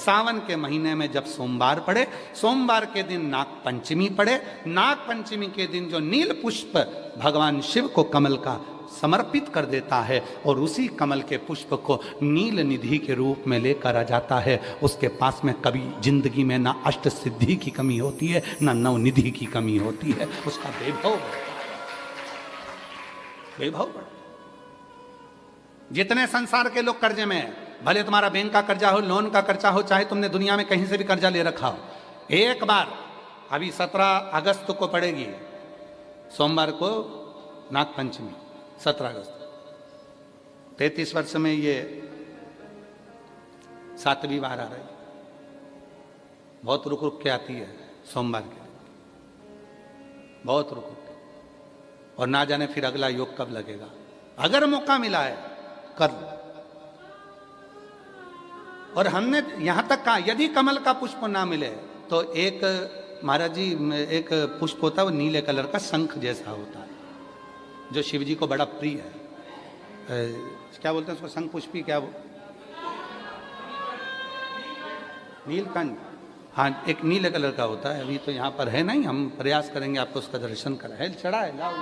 सावन के महीने में जब सोमवार पड़े, सोमवार के दिन नाग पंचमी पड़े, नाग पंचमी के दिन जो नील पुष्प भगवान शिव को कमल का समर्पित कर देता है और उसी कमल के पुष्प को नील निधि के रूप में लेकर आ जाता है, उसके पास में कभी जिंदगी में ना अष्ट सिद्धि की कमी होती है, ना नवनिधि की कमी होती है। उसका वैभव बढ़ता। जितने संसार के लोग कर्जे में हैं, भले तुम्हारा बैंक का कर्जा हो, लोन का कर्जा हो, चाहे तुमने दुनिया में कहीं से भी कर्जा ले रखा हो, एक बार अभी 17 अगस्त को पड़ेगी, सोमवार को नाग पंचमी, 17 अगस्त, 33 वर्ष में ये 7वीं बार आ रही। बहुत रुक रुक के आती है सोमवार के, बहुत रुक रुक के, और ना जाने फिर अगला योग कब लगेगा। अगर मौका मिला है कर लो। और हमने यहां तक कहा यदि कमल का पुष्प ना मिले तो एक महाराज जी, एक पुष्प होता है वो नीले कलर का शंख जैसा होता है, जो शिव जी को बड़ा प्रिय है। क्या बोलते हैं उसको, शंख पुष्पी, क्या वो, नीलकंठ, हाँ, एक नीले कलर का होता है। अभी तो यहाँ पर है नहीं, हम प्रयास करेंगे आपको उसका दर्शन कराए। चढ़ा है, लाओ,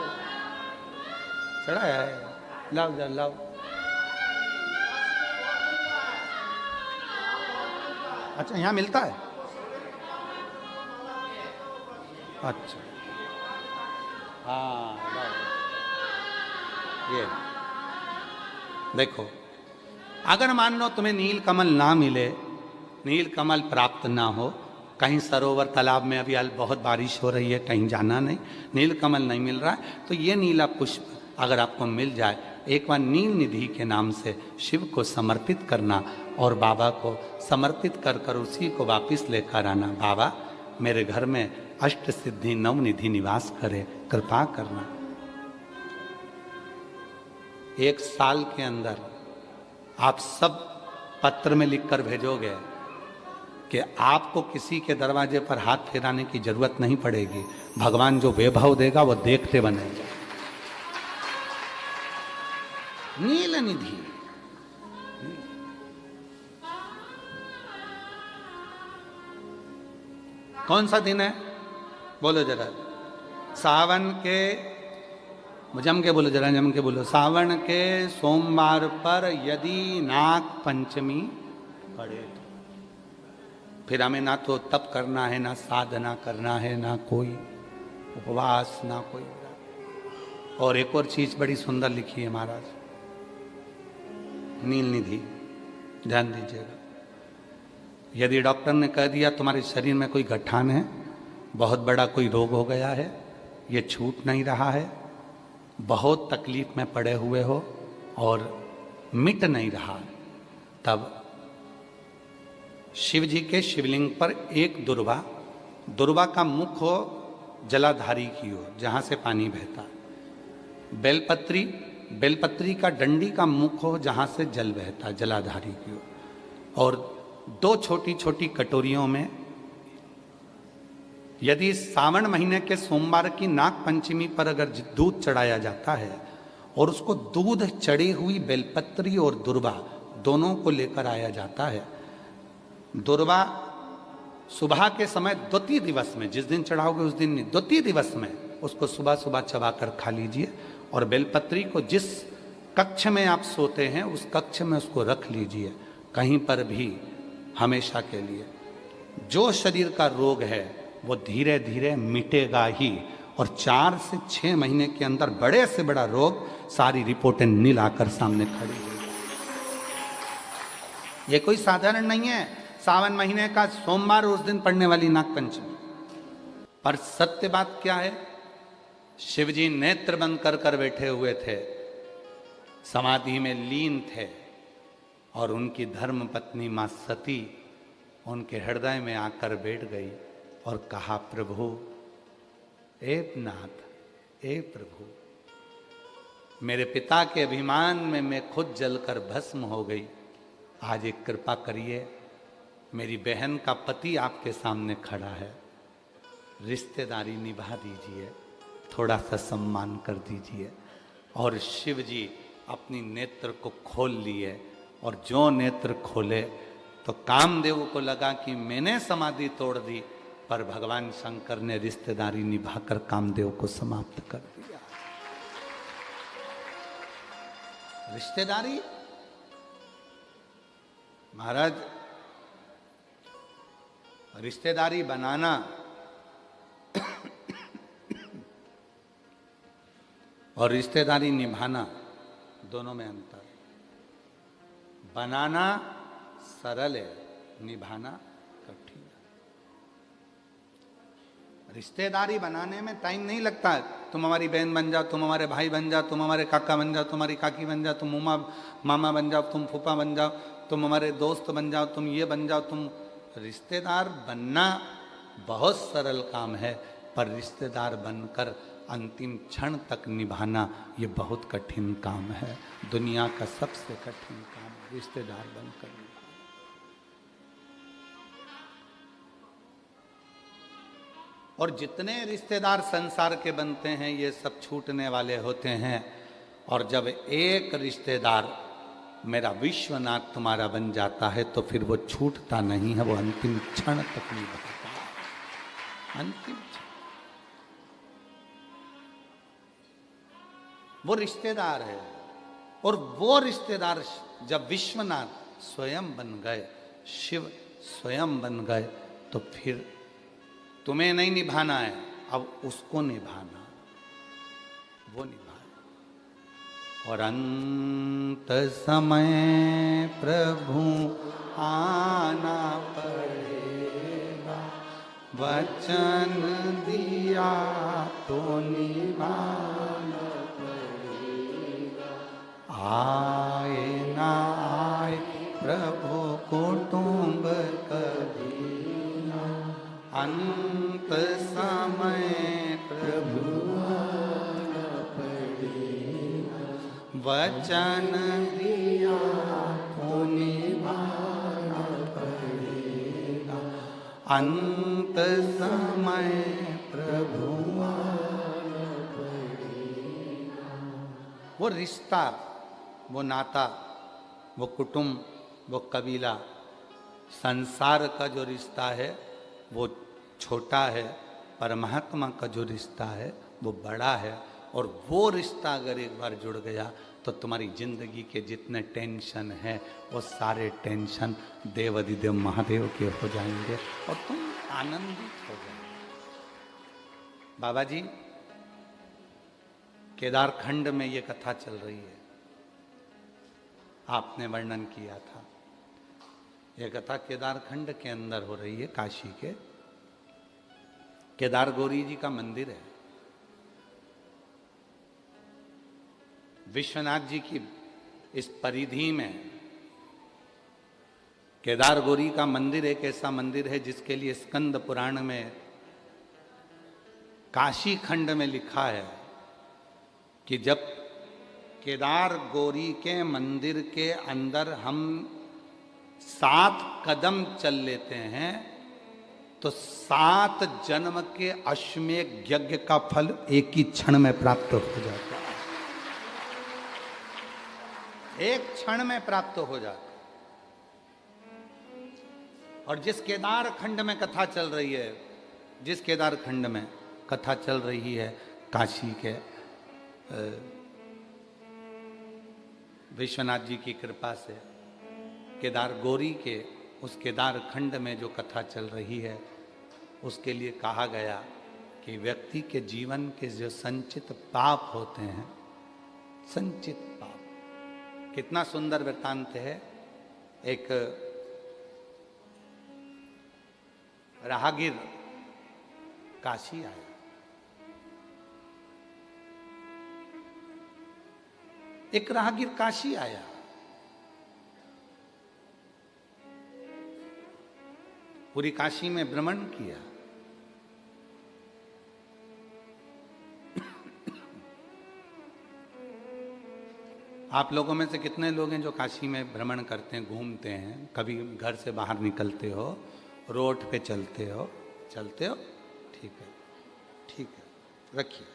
चढ़ा है, लाओ जा, लाओ। अच्छा, यहाँ मिलता है, अच्छा, हाँ, ये देखो, अगर मान लो तुम्हें नील कमल ना मिले, नील कमल प्राप्त ना हो, कहीं सरोवर तालाब में अभी बहुत बारिश हो रही है, कहीं जाना नहीं, नील कमल नहीं मिल रहा है, तो ये नीला पुष्प अगर आपको मिल जाए, एक बार नील निधि के नाम से शिव को समर्पित करना और बाबा को समर्पित कर कर उसी को वापस लेकर आना। बाबा मेरे घर में अष्ट सिद्धि नव निधि निवास करे, कृपा करना। 1 साल के अंदर आप सब पत्र में लिखकर भेजोगे कि आपको किसी के दरवाजे पर हाथ फेराने की जरूरत नहीं पड़ेगी, भगवान जो वैभव देगा वो देखते बनेगा। नील निधि, कौन सा दिन है बोलो जरा, सावन के, जम के बोलो जरा, जम के बोलो, सावन के सोमवार पर यदि नाग पंचमी पड़े तो फिर हमें ना तो तप करना है, ना साधना करना है, ना कोई उपवास, ना कोई। और एक और चीज बड़ी सुंदर लिखी है महाराज, नील निधि, ध्यान दीजिएगा। यदि डॉक्टर ने कह दिया तुम्हारे शरीर में कोई गठान है, बहुत बड़ा कोई रोग हो गया है, ये छूट नहीं रहा है, बहुत तकलीफ में पड़े हुए हो और मिट नहीं रहा, तब शिव जी के शिवलिंग पर एक दुर्वा, दुर्वा का मुख हो जलाधारी की ओर जहाँ से पानी बहता, बेलपत्री, बेलपत्री का डंडी का मुख हो जहाँ से जल बहता जलाधारी की ओर, और 2 छोटी छोटी कटोरियों में यदि सावन महीने के सोमवार की नाग पंचमी पर अगर दूध चढ़ाया जाता है और उसको दूध चढ़ी हुई बेलपत्री और दुर्वा दोनों को लेकर आया जाता है, दुर्वा सुबह के समय द्वितीय दिवस में, जिस दिन चढ़ाओगे उस दिन नहीं, द्वितीय दिवस में उसको सुबह सुबह चबाकर खा लीजिए, और बेलपत्री को जिस कक्ष में आप सोते हैं उस कक्ष में उसको रख लीजिए, कहीं पर भी, हमेशा के लिए। जो शरीर का रोग है वो धीरे धीरे मिटेगा ही, और 4 से 6 महीने के अंदर बड़े से बड़ा रोग सारी रिपोर्टें नील आकर सामने खड़ी हुई। ये कोई साधारण नहीं है सावन महीने का सोमवार, उस दिन पड़ने वाली नाग पंचमी। पर सत्य बात क्या है, शिवजी नेत्र बंद कर कर बैठे हुए थे, समाधि में लीन थे, और उनकी धर्म पत्नी मां सती उनके हृदय में आकर बैठ गई और कहा, प्रभु, ए नाथ, ए प्रभु, मेरे पिता के अभिमान में मैं खुद जलकर भस्म हो गई, आज एक कृपा करिए, मेरी बहन का पति आपके सामने खड़ा है, रिश्तेदारी निभा दीजिए, थोड़ा सा सम्मान कर दीजिए। और शिव जी अपनी नेत्र को खोल लिए, और जो नेत्र खोले तो कामदेव को लगा कि मैंने समाधि तोड़ दी, पर भगवान शंकर ने रिश्तेदारी निभाकर कामदेव को समाप्त कर दिया। रिश्तेदारी महाराज, रिश्तेदारी बनाना और रिश्तेदारी निभाना दोनों में अंतर है। बनाना सरल है, निभाना कठिन है। रिश्तेदारी बनाने में टाइम नहीं लगता है। तुम हमारी बहन बन जाओ, तुम हमारे भाई बन जाओ, तुम हमारे काका बन जाओ, तुम्हारी काकी बन जाओ, तुम मामा बन जाओ, तुम फूफा बन जाओ, तुम हमारे दोस्त बन जाओ, तुम ये बन जाओ, तुम। रिश्तेदार बनना बहुत सरल काम है, पर रिश्तेदार बनकर अंतिम क्षण तक निभाना ये बहुत कठिन काम है। दुनिया का सबसे कठिन काम है रिश्तेदार बनकर निभाना। और जितने रिश्तेदार संसार के बनते हैं ये सब छूटने वाले होते हैं। और जब एक रिश्तेदार मेरा विश्वनाथ तुम्हारा बन जाता है तो फिर वो छूटता नहीं है, वो अंतिम क्षण तक निभाता है। अंतिम क्षण वो रिश्तेदार है। और वो रिश्तेदार जब विश्वनाथ स्वयं बन गए, शिव स्वयं बन गए, तो फिर तुम्हें नहीं निभाना है, अब उसको निभाना, वो निभाए। और अंत समय प्रभु आना पड़ेगा, वचन दिया तो निभाना पड़ेगा। आए ना आए प्रभु कुटुंब कभी ना, अंत समय प्रभु आना पड़ेगा, वचन दिया तो निभाना पड़ेगा। अंत समय प्रभु आना पड़ेगा। वो रिश्ता, वो नाता, वो कुटुंब, वो कबीला, संसार का जो रिश्ता है वो छोटा है, परमात्मा का जो रिश्ता है वो बड़ा है। और वो रिश्ता अगर एक बार जुड़ गया तो तुम्हारी जिंदगी के जितने टेंशन हैं वो सारे टेंशन देवाधिदेव महादेव के हो जाएंगे और तुम आनंदित हो जाओगे। बाबा जी, केदारखंड में ये कथा चल रही है, आपने वर्णन किया था। यह कथा केदारखंड के अंदर हो रही है, काशी के केदार गौरी जी का मंदिर है। विश्वनाथ जी की इस परिधि में केदार गौरी का मंदिर एक ऐसा मंदिर है जिसके लिए स्कंद पुराण में काशी खंड में लिखा है कि जब केदार गौरी के मंदिर के अंदर हम 7 कदम चल लेते हैं तो 7 जन्म के अश्वमेध यज्ञ का फल एक ही क्षण में प्राप्त हो जाता है। एक क्षण में प्राप्त हो जाता। और जिस केदार खंड में कथा चल रही है, जिस केदार खंड में कथा चल रही है काशी के विश्वनाथ जी की कृपा से, केदार गौरी के उस केदार खंड में जो कथा चल रही है उसके लिए कहा गया कि व्यक्ति के जीवन के जो संचित पाप होते हैं, संचित पाप, कितना सुंदर वृत्तांत है। एक राहगीर काशी आया, एक राहगीर काशी आया, पूरी काशी में भ्रमण किया। आप लोगों में से कितने लोग हैं जो काशी में भ्रमण करते हैं, घूमते हैं, कभी घर से बाहर निकलते हो, रोड पे चलते हो? ठीक है, ठीक है, रखिए।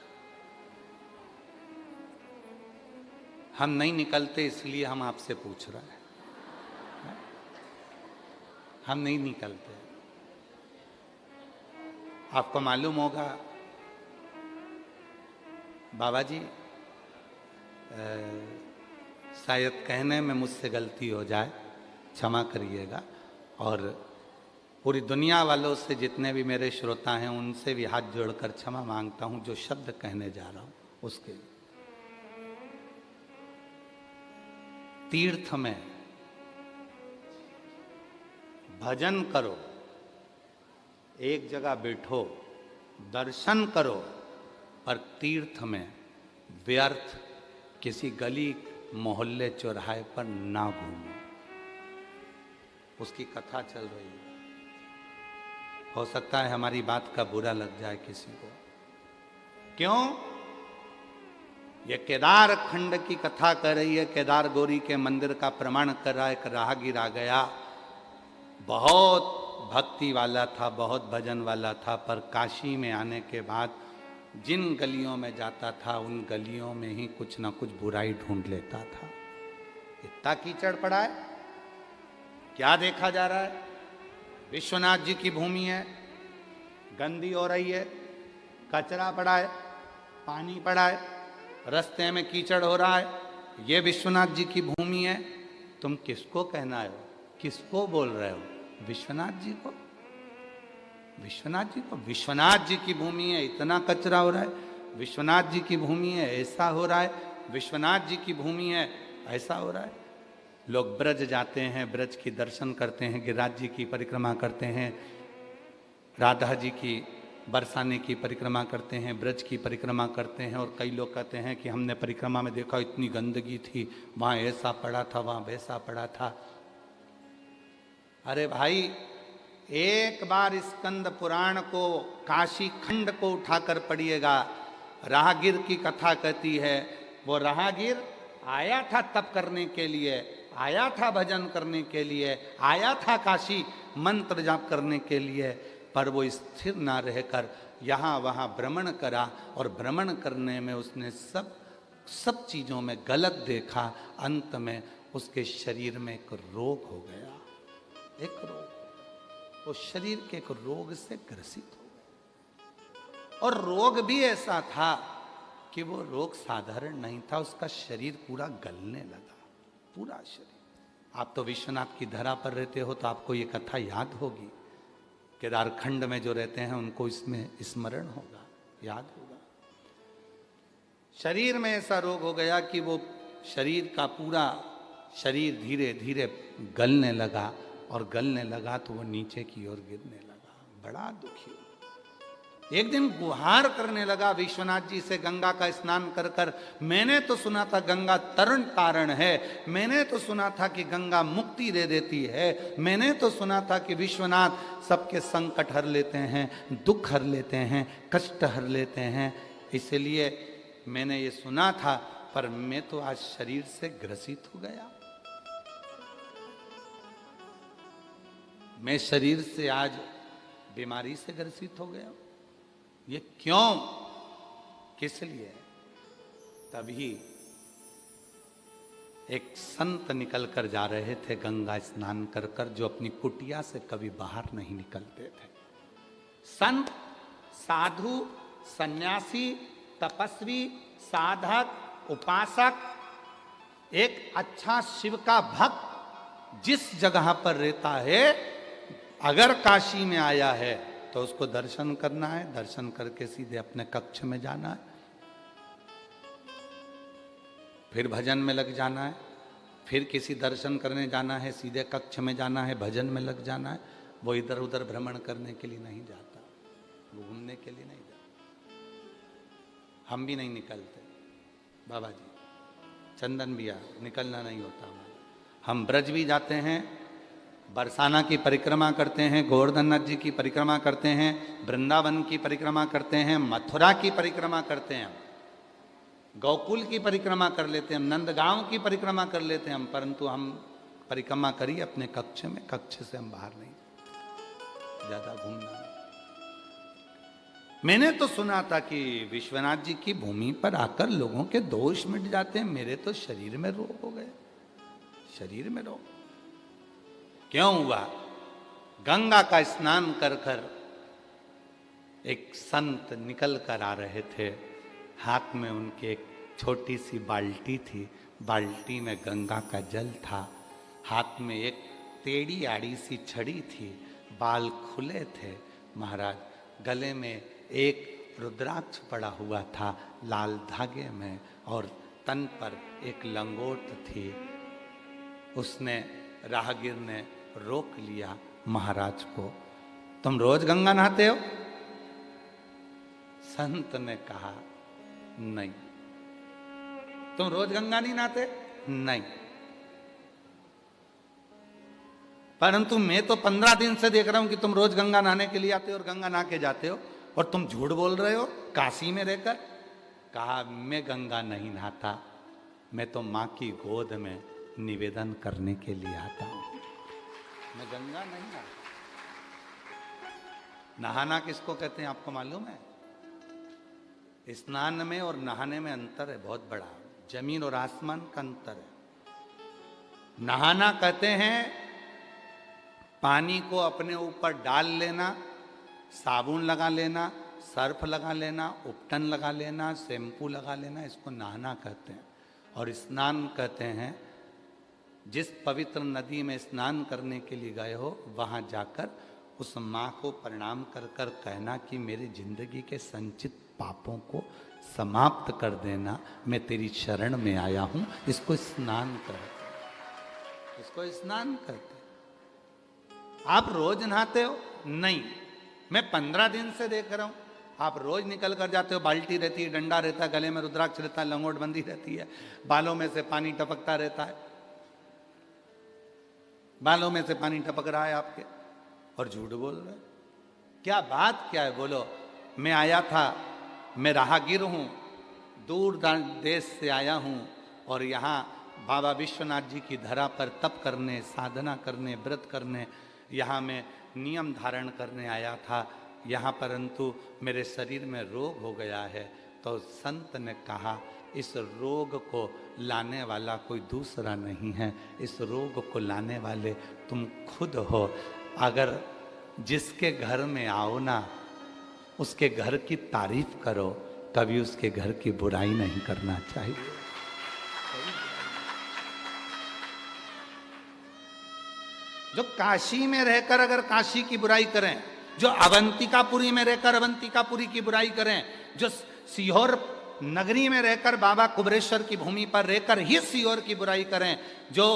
हम नहीं निकलते इसलिए हम आपसे पूछ रहे हैं। हम नहीं निकलते। आपको मालूम होगा बाबा जी, शायद कहने में मुझसे गलती हो जाए, क्षमा करिएगा, और पूरी दुनिया वालों से जितने भी मेरे श्रोता हैं उनसे भी हाथ जोड़कर क्षमा मांगता हूं जो शब्द कहने जा रहा हूं उसके लिए। तीर्थ में भजन करो, एक जगह बैठो, दर्शन करो, पर तीर्थ में व्यर्थ किसी गली मोहल्ले चौराहे पर ना घूमो। उसकी कथा चल रही है, हो सकता है हमारी बात का बुरा लग जाए किसी को। क्यों? ये केदार खंड की कथा कर रही है, केदार गौरी के मंदिर का प्रमाण कर रहा है। एक राहगीर आ गया, बहुत भक्ति वाला था, बहुत भजन वाला था, पर काशी में आने के बाद जिन गलियों में जाता था उन गलियों में ही कुछ ना कुछ बुराई ढूंढ लेता था। इतना कीचड़ पड़ा है, क्या देखा जा रहा है? विश्वनाथ जी की भूमि है, गंदी हो रही है, कचरा पड़ा है, पानी पड़ा है, रास्ते में कीचड़ हो रहा है, ये विश्वनाथ जी की भूमि है। तुम किसको कहना हो? किसको बोल रहे हो? विश्वनाथ जी को? विश्वनाथ जी को? विश्वनाथ जी की भूमि है, इतना कचरा हो रहा है। विश्वनाथ जी की भूमि है, ऐसा हो रहा है। विश्वनाथ जी की भूमि है, ऐसा हो रहा है। लोग ब्रज जाते हैं, ब्रज की दर्शन करते हैं, गिरिराज जी की परिक्रमा करते हैं, राधा जी की बरसाने की परिक्रमा करते हैं, ब्रज की परिक्रमा करते हैं। और कई लोग कहते हैं कि हमने परिक्रमा में देखा इतनी गंदगी थी, वहाँ ऐसा पड़ा था, वहाँ वैसा पड़ा था। अरे भाई, एक बार स्कंद पुराण को, काशी खंड को उठाकर पढ़िएगा। राहगीर की कथा कहती है, वो राहगीर आया था तप करने के लिए, आया था भजन करने के लिए, आया था काशी मंत्र जाप करने के लिए, पर वो स्थिर ना रहकर यहाँ वहाँ भ्रमण करा, और भ्रमण करने में उसने सब चीज़ों में गलत देखा। अंत में उसके शरीर में एक रोग हो गया, एक रोग, वो शरीर के एक रोग से ग्रसित हो गया। और रोग भी ऐसा था कि वो रोग साधारण नहीं था, उसका शरीर पूरा गलने लगा, पूरा शरीर। आप तो विश्वनाथ की धरा पर रहते हो तो आपको ये कथा याद होगी। केदारखंड में जो रहते हैं उनको इसमें स्मरण होगा, याद होगा। शरीर में ऐसा रोग हो गया कि वो शरीर का पूरा शरीर धीरे धीरे गलने लगा, और गलने लगा तो वो नीचे की ओर गिरने लगा। बड़ा दुखी हुआ। एक दिन गुहार करने लगा विश्वनाथ जी से, गंगा का स्नान कर कर। मैंने तो सुना था गंगा तरण तारण है, मैंने तो सुना था कि गंगा मुक्ति दे देती है, मैंने तो सुना था कि विश्वनाथ सबके संकट हर लेते हैं, दुख हर लेते हैं, कष्ट हर लेते हैं, इसलिए मैंने ये सुना था, पर मैं तो आज शरीर से ग्रसित हो गया। मैं शरीर से आज बीमारी से ग्रसित हो गया। ये क्यों, किस लिए? तभी एक संत निकल कर जा रहे थे गंगा स्नान कर कर, जो अपनी कुटिया से कभी बाहर नहीं निकलते थे। संत, साधु, सन्यासी, तपस्वी, साधक, उपासक, एक अच्छा शिव का भक्त जिस जगह पर रहता है, अगर काशी में आया है तो उसको दर्शन करना है, दर्शन करके सीधे अपने कक्ष में जाना है, फिर भजन में लग जाना है, फिर किसी दर्शन करने जाना है, सीधे कक्ष में जाना है, भजन में लग जाना है। वो इधर उधर भ्रमण करने के लिए नहीं जाता, वो घूमने के लिए नहीं जाता। हम भी नहीं निकलते बाबा जी, चंदन भैया, निकलना नहीं होता हमारा। हम ब्रज भी जाते हैं, बरसाना की परिक्रमा करते हैं, गोवर्धन नाथ जी की परिक्रमा करते हैं, वृंदावन की परिक्रमा करते हैं, मथुरा की परिक्रमा करते हैं, गोकुल की परिक्रमा कर लेते हैं, नंदगांव की परिक्रमा कर लेते हैं हम, परंतु हम परिक्रमा करिए अपने कक्ष में, कक्ष से हम बाहर नहीं, ज्यादा घूमना नहीं। मैंने तो सुना था कि विश्वनाथ जी की भूमि पर आकर लोगों के दोष मिट जाते हैं, मेरे तो शरीर में रोग हो गए, शरीर में रोग। क्यों हुआ? गंगा का स्नान कर कर एक संत निकल कर आ रहे थे। हाथ में उनके एक छोटी सी बाल्टी थी, बाल्टी में गंगा का जल था। हाथ में एक टेढ़ी आड़ी सी छड़ी थी, बाल खुले थे महाराज। गले में एक रुद्राक्ष पड़ा हुआ था लाल धागे में, और तन पर एक लंगोट थी। उसने, राहगीर ने रोक लिया महाराज को। तुम रोज गंगा नहाते हो? संत ने कहा नहीं। तुम रोज गंगा नहीं नहाते? नहीं। परंतु मैं तो 15 दिन से देख रहा हूं कि तुम रोज गंगा नहाने के लिए आते हो और गंगा नहा के जाते हो, और तुम झूठ बोल रहे हो काशी में रहकर। कहा मैं गंगा नहीं नहाता, मैं तो मां की गोद में निवेदन करने के लिए आता हूं, मैं गंगा नहीं नहाता। नहाना किसको कहते हैं आपको मालूम है? स्नान में और नहाने में अंतर है बहुत बड़ा, जमीन और आसमान का अंतर है। नहाना कहते हैं पानी को अपने ऊपर डाल लेना, साबुन लगा लेना, सर्फ लगा लेना, उपटन लगा लेना, शैम्पू लगा लेना, इसको नहाना कहते हैं। और स्नान कहते हैं जिस पवित्र नदी में स्नान करने के लिए गए हो, वहां जाकर उस माँ को प्रणाम कर कर कहना कि मेरी जिंदगी के संचित पापों को समाप्त कर देना, मैं तेरी शरण में आया हूं। इसको स्नान कहते, इसको स्नान कहते। आप रोज नहाते हो? नहीं। मैं 15 दिन से देख रहा हूं आप रोज निकल कर जाते हो, बाल्टी रहती है, डंडा रहता है, गले में रुद्राक्ष रहता है, लंगोट बंदी रहती है, बालों में से पानी टपकता रहता है, बालों में से पानी टपक रहा है आपके, और झूठ बोल रहे। क्या बात क्या है बोलो? मैं आया था, मैं राहगीर हूं, दूर देश से आया हूं, और यहाँ बाबा विश्वनाथ जी की धरा पर तप करने, साधना करने, व्रत करने, यहाँ मैं नियम धारण करने आया था यहाँ, परंतु मेरे शरीर में रोग हो गया है। तो संत ने कहा इस रोग को लाने वाला कोई दूसरा नहीं है, इस रोग को लाने वाले तुम खुद हो। अगर जिसके घर में आओ ना, उसके घर की तारीफ करो, कभी उसके घर की बुराई नहीं करना चाहिए। जो काशी में रहकर अगर काशी की बुराई करें, जो अवंतिकापुरी में रहकर अवंतिकापुरी की बुराई करें, जो सीहोर नगरी में रहकर बाबा कुबरेश्वर की भूमि पर रहकर ही सीहोर की बुराई करें, जो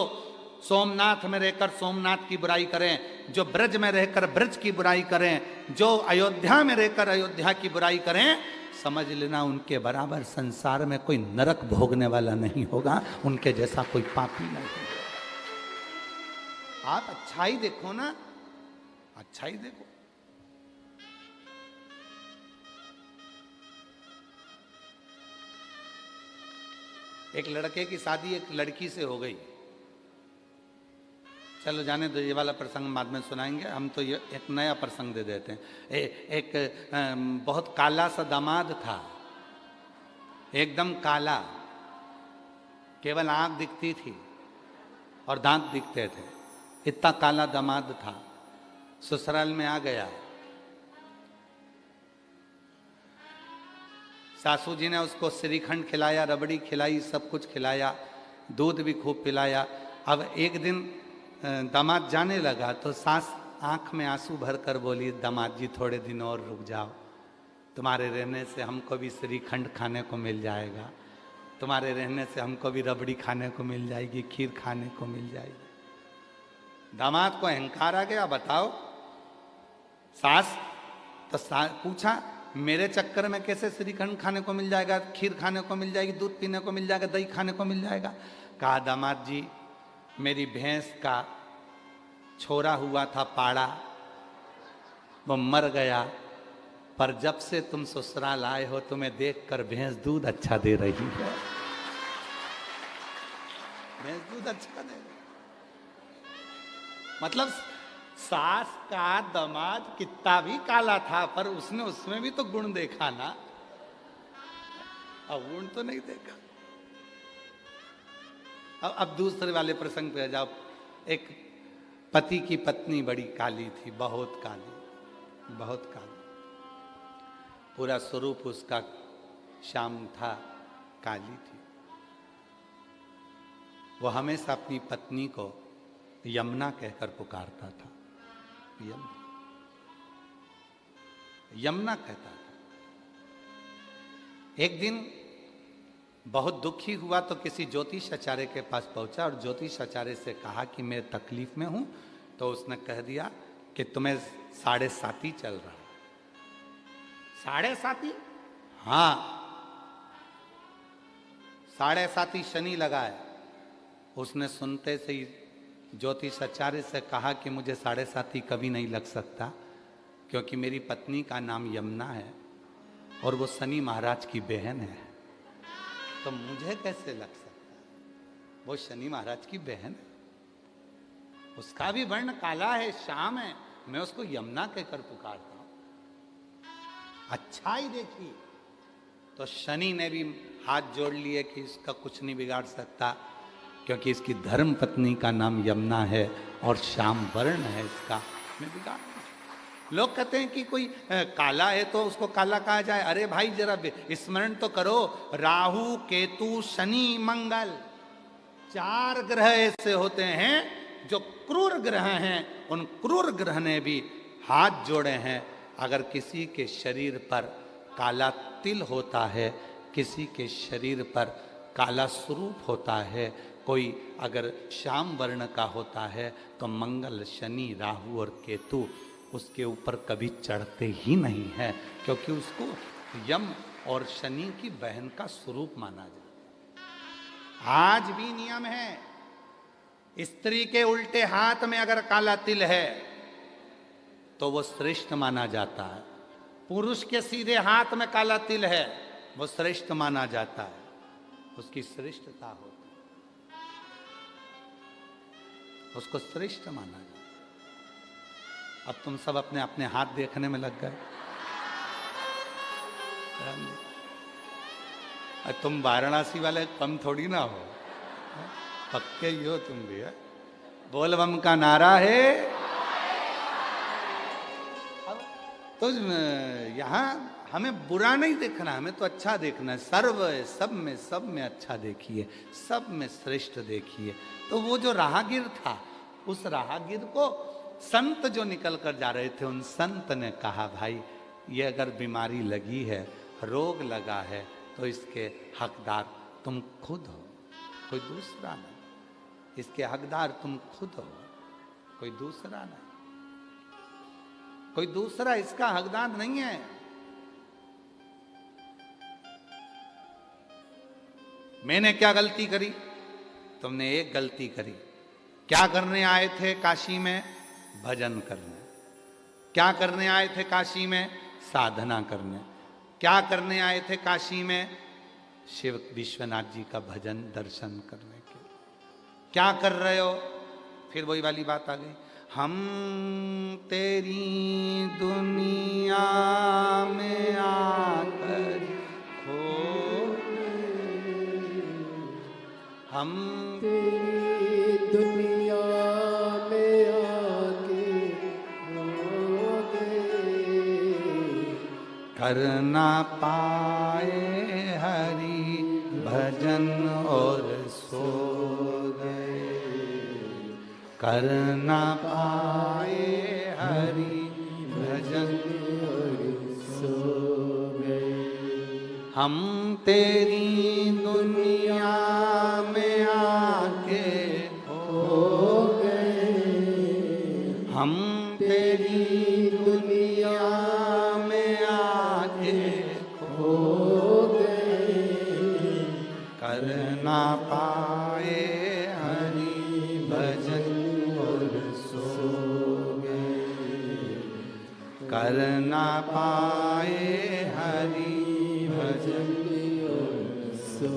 सोमनाथ में रहकर सोमनाथ की बुराई करें, जो ब्रज में रहकर ब्रज की बुराई करें, जो अयोध्या में रहकर अयोध्या की बुराई करें, समझ लेना उनके बराबर संसार में कोई नरक भोगने वाला नहीं होगा, उनके जैसा कोई पापी नहीं होगा। आप अच्छाई देखो ना, अच्छाई देखो। एक लड़के की शादी एक लड़की से हो गई, चलो जाने दो, ये वाला प्रसंग बाद में सुनाएंगे। हम तो ये एक नया प्रसंग दे देते हैं। एक बहुत काला सा दामाद था, एकदम काला, केवल आंख दिखती थी और दांत दिखते थे, इतना काला दामाद था। ससुराल में आ गया, सासू जी ने उसको श्रीखंड खिलाया, रबड़ी खिलाई, सब कुछ खिलाया, दूध भी खूब पिलाया। अब एक दिन दामाद जाने लगा तो सास आंख में आंसू भर कर बोली, दामाद जी थोड़े दिन और रुक जाओ, तुम्हारे रहने से हमको भी श्रीखंड खाने को मिल जाएगा, तुम्हारे रहने से हमको भी रबड़ी खाने को मिल जाएगी, खीर खाने को मिल जाएगी। दामाद को अहंकार आ गया, बताओ सास तो पूछा मेरे चक्कर में कैसे श्रीखंड खाने को मिल जाएगा, खीर खाने को मिल जाएगी, दूध पीने को मिल जाएगा, दही खाने को मिल जाएगा। कहा दामाद जी मेरी भैंस का छोरा हुआ था पाड़ा, वो मर गया, पर जब से तुम ससुराल आए हो तुम्हें देखकर भैंस दूध अच्छा दे रही है, भैंस दूध अच्छा दे रही। मतलब सास का दामाद कितना भी काला था, पर उसने उसमें भी तो गुण देखा ना, अवगुण तो नहीं देखा। अब दूसरे वाले प्रसंग पे जाओ। एक पति की पत्नी बड़ी काली थी, बहुत काली, बहुत काली। पूरा स्वरूप उसका श्याम था, काली थी। वो हमेशा अपनी पत्नी को यमुना कहकर पुकारता था, यमुना, यमुना कहता था। एक दिन बहुत दुखी हुआ तो किसी ज्योतिष आचार्य के पास पहुंचा और ज्योतिष आचार्य से कहा कि मैं तकलीफ में हूं। तो उसने कह दिया कि तुम्हें 7.5 चल रहा है। 7.5? हाँ, 7.5 शनि लगा है। उसने सुनते से ही ज्योतिष आचार्य से कहा कि मुझे 7.5 कभी नहीं लग सकता, क्योंकि मेरी पत्नी का नाम यमुना है और वो शनि महाराज की बहन है, तो मुझे कैसे लग सकता है? वो शनि महाराज की बहन है, उसका भी वर्ण काला है, श्याम है, मैं उसको यमुना कहकर पुकारता हूं। अच्छा ही देखिए। तो शनि ने भी हाथ जोड़ लिए कि इसका कुछ नहीं बिगाड़ सकता, क्योंकि इसकी धर्म पत्नी का नाम यमुना है और श्याम वर्ण है इसका, मैं बिगाड़। लोग कहते हैं कि कोई काला है तो उसको काला कहा जाए। अरे भाई जरा स्मरण तो करो, राहु केतु शनि मंगल 4 ग्रह ऐसे होते हैं जो क्रूर ग्रह हैं। उन क्रूर ग्रह ने भी हाथ जोड़े हैं। अगर किसी के शरीर पर काला तिल होता है, किसी के शरीर पर काला स्वरूप होता है, कोई अगर श्याम वर्ण का होता है, तो मंगल शनि राहु और केतु उसके ऊपर कभी चढ़ते ही नहीं है, क्योंकि उसको यम और शनि की बहन का स्वरूप माना जाता है। आज भी नियम है, स्त्री के उल्टे हाथ में अगर काला तिल है तो वो श्रेष्ठ माना जाता है। पुरुष के सीधे हाथ में काला तिल है, वो श्रेष्ठ माना जाता है, उसकी श्रेष्ठता होती है, उसको श्रेष्ठ माना जाता है। अब तुम सब अपने अपने हाथ देखने में लग गए। तुम वाराणसी वाले कम थोड़ी ना हो, पक्के ही हो तुम भी है। बोल बम का नारा है। तो यहाँ हमें बुरा नहीं देखना, हमें तो अच्छा देखना है। सर्व है, सब में अच्छा देखिए, सब में श्रेष्ठ देखिए। तो वो जो राहगीर था, उस राहगीर को संत जो निकल कर जा रहे थे, उन संत ने कहा, भाई ये अगर बीमारी लगी है, रोग लगा है, तो इसके हकदार तुम खुद हो, कोई दूसरा नहीं। इसके हकदार तुम खुद हो, कोई दूसरा नहीं। कोई दूसरा इसका हकदार नहीं है। मैंने क्या गलती करी? तुमने एक गलती करी। क्या करने आए थे काशी में? भजन करने। क्या करने आए थे काशी में? साधना करने। क्या करने आए थे काशी में? शिव विश्वनाथ जी का भजन दर्शन करने के। क्या कर रहे हो? फिर वही वाली बात आ गई, हम तेरी दुनिया में आकर खो गए, हम तेरी दुनिया में आके खो गए, कर ना पाए हरि भजन और सो गए, कर ना पाए हरि भजन और सो गए। हम तेरी दुनिया में आके खो गए, हम तेरी दुनिया में आके खो गए, कर ना पाए हरि भजन और सो गए, कर ना पाए हरि भजन और सो।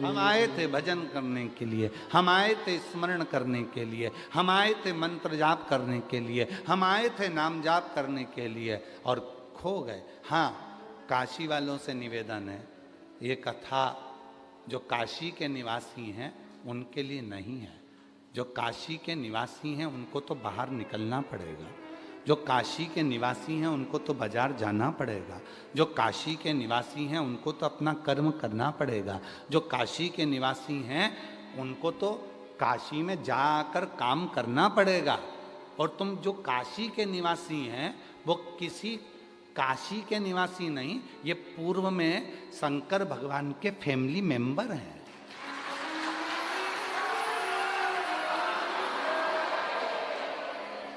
हम आए थे भजन करने के लिए, हम आए थे स्मरण करने के लिए, हम आए थे मंत्र जाप करने के लिए, हम आए थे नाम जाप करने के लिए, और खो गए। हाँ, काशी वालों से निवेदन है, ये कथा जो काशी के निवासी हैं उनके लिए नहीं है। जो काशी के निवासी हैं उनको तो बाहर निकलना पड़ेगा, जो काशी के निवासी हैं उनको तो बाजार जाना पड़ेगा, जो काशी के निवासी हैं उनको तो अपना कर्म करना पड़ेगा, जो काशी के निवासी हैं उनको तो काशी में जाकर काम करना पड़ेगा। और तुम जो काशी के निवासी हैं वो किसी काशी के निवासी नहीं, ये पूर्व में शंकर भगवान के फैमिली मेंबर हैं।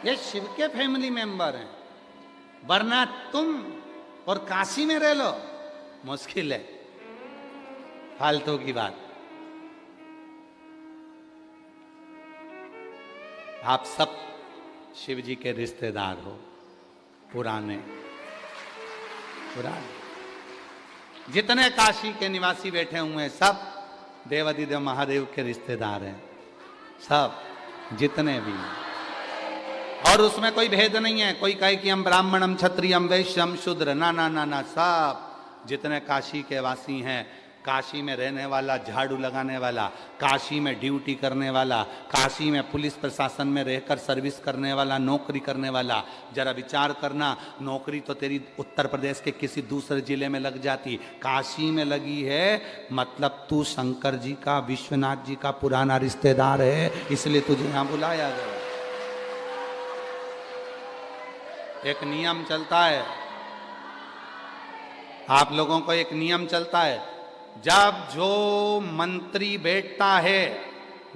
ये शिव के फैमिली मेंबर हैं, वरना तुम और काशी में रह लो मुश्किल है, फालतू की बात। आप सब शिव जी के रिश्तेदार हो, पुराने जितने काशी के निवासी बैठे हुए हैं सब देवाधिदेव महादेव के रिश्तेदार हैं, सब जितने भी हैं। और उसमें कोई भेद नहीं है, कोई कहे कि हम ब्राह्मण, हम क्षत्रिय, हम वैश्य, हम शूद्र, ना ना ना ना, सब जितने काशी के वासी हैं, काशी में रहने वाला, झाड़ू लगाने वाला, काशी में ड्यूटी करने वाला, काशी में पुलिस प्रशासन में रहकर सर्विस करने वाला, नौकरी करने वाला। जरा विचार करना, नौकरी तो तेरी उत्तर प्रदेश के किसी दूसरे जिले में लग जाती, काशी में लगी है, मतलब तू शंकर जी का, विश्वनाथ जी का पुराना रिश्तेदार है, इसलिए तुझे यहां बुलाया गया। एक नियम चलता है, आप लोगों को एक नियम चलता है, जब जो मंत्री बैठता है,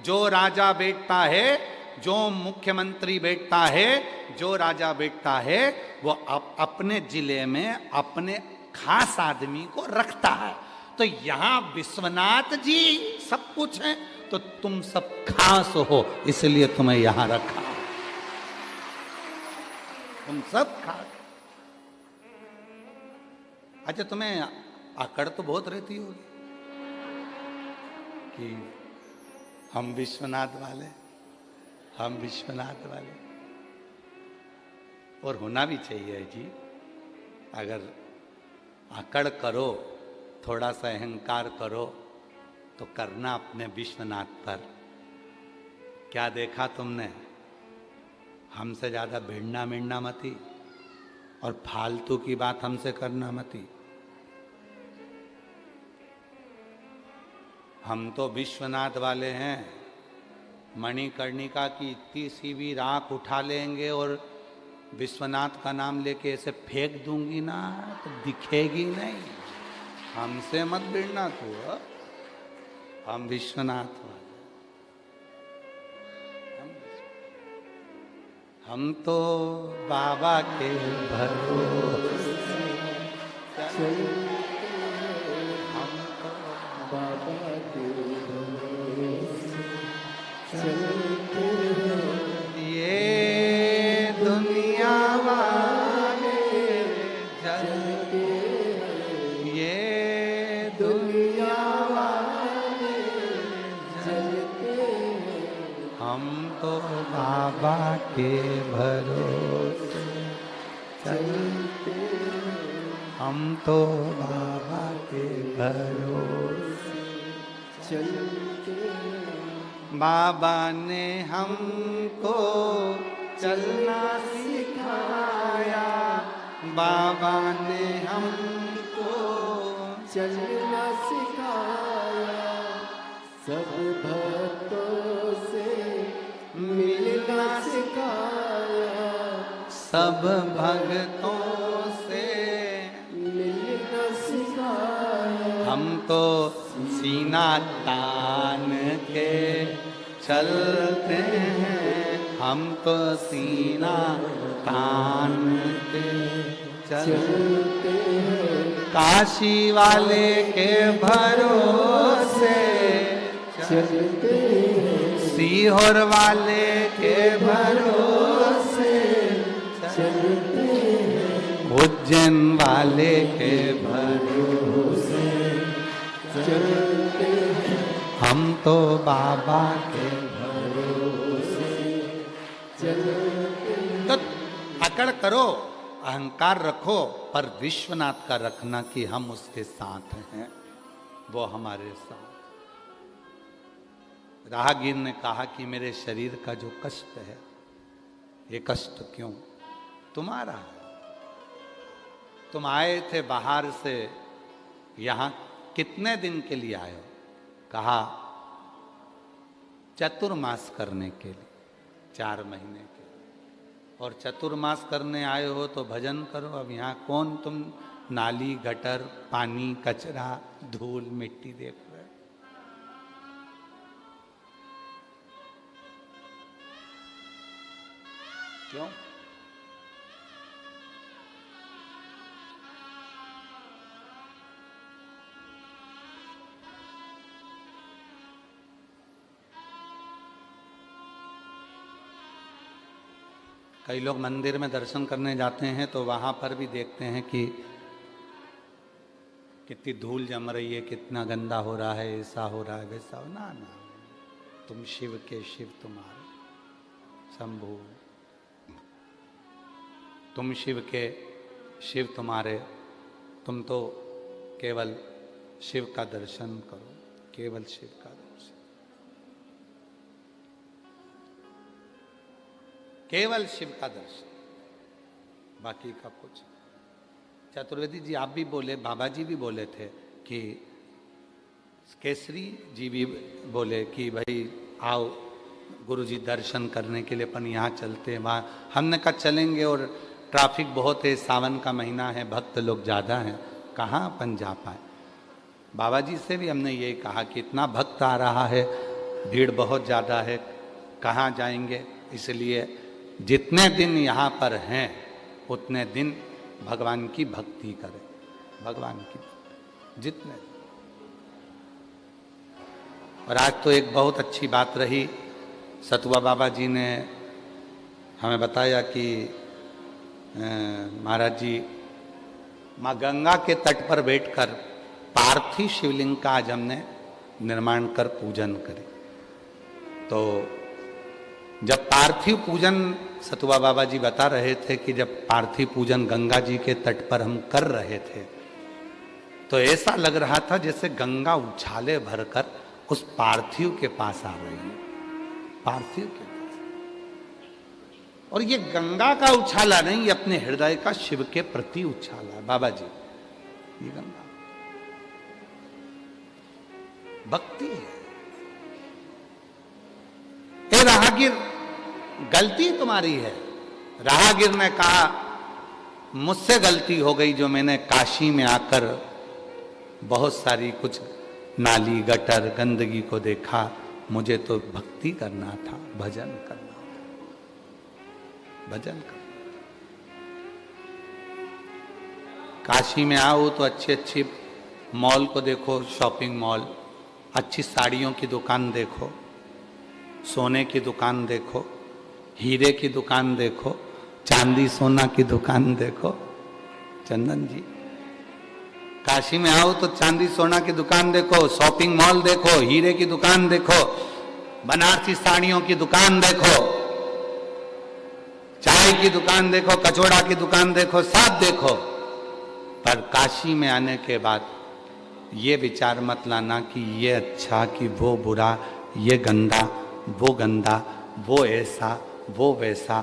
जो राजा बैठता है, जो मुख्यमंत्री बैठता है, जो राजा बैठता है, वो अपने जिले में अपने खास आदमी को रखता है। तो यहां विश्वनाथ जी सब कुछ है, तो तुम सब खास हो, इसलिए तुम्हें यहां रखा, तुम सब खास। अच्छा, तुम्हें अकड़ तो बहुत रहती होगी कि हम विश्वनाथ वाले, हम विश्वनाथ वाले, और होना भी चाहिए जी। अगर अकड़ करो, थोड़ा सा अहंकार करो, तो करना अपने विश्वनाथ पर। क्या देखा तुमने, हमसे ज्यादा भिड़ना मिड़ना मती, और फालतू की बात हमसे करना मती। हम तो विश्वनाथ वाले हैं, मणिकर्णिका की इतनी सी भी राख उठा लेंगे और विश्वनाथ का नाम लेके ऐसे फेंक दूंगी ना तो दिखेगी नहीं। हमसे मत भिड़ना तू, हम विश्वनाथ वाले, हम तो बाबा के भरोसे हम तो बाबा के भरोसे चलते हैं। ये दुनिया वाले चलते हैं, ये दुनिया वाले चलते हैं। हम तो बाबा के भरोसे चलते हैं, हम तो बाबा के भरोसे चलते हैं। बाबा ने हमको चलना सिखाया, बाबा ने हमको चलना सिखाया, सब भक्तों से मिलना सिखाया, सब भक्तों से मिलना सिखाया। हम तो सीना तान के चलते हैं, हम तो सीना तान के चलते हैं, काशी वाले के भरोसे चलते हैं, सीहोर वाले के भरोसे चलते हैं, उज्जैन वाले के भरोसे चलते हैं। हम तो बाबा के भरोसे चलते हैं। तो अकड़ करो, अहंकार रखो, पर विश्वनाथ का रखना कि हम उसके साथ हैं, वो हमारे साथ। राहगीर ने कहा कि मेरे शरीर का जो कष्ट है, ये कष्ट क्यों? तुम्हारा है। तुम आए थे बाहर से, यहां कितने दिन के लिए आए हो? कहा चतुर्मास करने के लिए, 4 महीने के लिए। और चतुर्मास करने आए हो तो भजन करो। अब यहाँ कौन तुम नाली, गटर, पानी, कचरा, धूल, मिट्टी देख रहे हो? क्यों? कई लोग मंदिर में दर्शन करने जाते हैं तो वहां पर भी देखते हैं कि कितनी धूल जम रही है, कितना गंदा हो रहा है, ऐसा हो रहा है, वैसा हो। ना ना, तुम शिव के शिव तुम्हारे, शंभु। तुम शिव के शिव तुम्हारे। तुम तो केवल शिव का दर्शन करो, केवल शिव का दर्शन, केवल शिव का दर्शन, बाकी का कुछ। चतुर्वेदी जी आप भी बोले, बाबा जी भी बोले थे कि केसरी जी भी बोले कि भाई आओ गुरु जी दर्शन करने के लिए, अपन यहाँ चलते हैं। वहाँ हमने कहा चलेंगे और ट्रैफिक बहुत है, सावन का महीना है, भक्त लोग ज़्यादा हैं, कहाँ अपन जा पाए। बाबा जी से भी हमने यही कहा कि इतना भक्त आ रहा है, भीड़ बहुत ज़्यादा है, कहाँ जाएंगे। इसलिए जितने दिन यहाँ पर हैं उतने दिन भगवान की भक्ति करें, भगवान की भक्ति जितने। और आज तो एक बहुत अच्छी बात रही, सतुआ बाबा जी ने हमें बताया कि महाराज जी माँ गंगा के तट पर बैठकर पार्थिव शिवलिंग का आज हमने निर्माण कर पूजन करे। तो जब पार्थिव पूजन, सतुआ बाबा जी बता रहे थे कि जब पार्थिव पूजन गंगा जी के तट पर हम कर रहे थे तो ऐसा लग रहा था जैसे गंगा उछाले भरकर उस पार्थिव के पास आ रही है, पार्थिव के पास। और ये गंगा का उछाला नहीं, ये अपने हृदय का शिव के प्रति उछाला है बाबा जी। ये गंगा भक्ति है। ए राहगीर, गलती तुम्हारी है। राहगीर ने कहा मुझसे गलती हो गई जो मैंने काशी में आकर बहुत सारी कुछ नाली, गटर, गंदगी को देखा। मुझे तो भक्ति करना था, भजन करना था, भजन करना। काशी में आओ तो अच्छी अच्छी मॉल को देखो, शॉपिंग मॉल, अच्छी साड़ियों की दुकान देखो, सोने की दुकान देखो, हीरे की दुकान देखो, चांदी सोना की दुकान देखो। चंदन जी, काशी में आओ तो चांदी सोना की दुकान देखो, शॉपिंग मॉल देखो, हीरे की दुकान देखो, बनारसी साड़ियों की दुकान देखो, चाय की दुकान देखो, कचौड़ा की दुकान देखो, सब देखो। पर काशी में आने के बाद ये विचार मत लाना कि ये अच्छा कि वो बुरा, ये गंदा, वो गंदा, वो ऐसा, वो वैसा।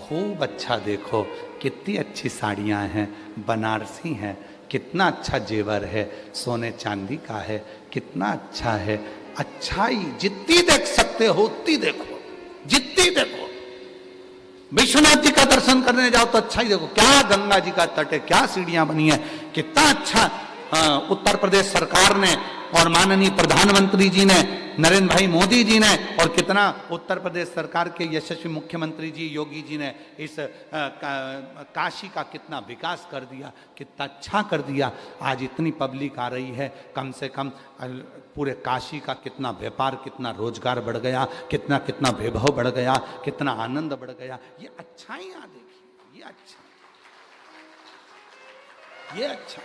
खूब अच्छा देखो, कितनी अच्छी साड़ियाँ हैं, बनारसी हैं, कितना अच्छा जेवर है, सोने चांदी का है, कितना अच्छा है। अच्छाई जितनी देख सकते हो उतनी देखो, जितनी देखो। विश्वनाथ जी का दर्शन करने जाओ तो अच्छा ही देखो, क्या गंगा जी का तट है, क्या सीढ़ियां बनी है, कितना अच्छा उत्तर प्रदेश सरकार ने और माननीय प्रधानमंत्री जी ने, नरेंद्र भाई मोदी जी ने, और कितना उत्तर प्रदेश सरकार के यशस्वी मुख्यमंत्री जी योगी जी ने इस काशी का कितना विकास कर दिया, कितना अच्छा कर दिया। आज इतनी पब्लिक आ रही है, कम से कम पूरे काशी का कितना व्यापार, कितना रोजगार बढ़ गया, कितना कितना वैभव बढ़ गया, कितना आनंद बढ़ गया। ये अच्छाइयाँ देखिए, ये अच्छा, ये अच्छा।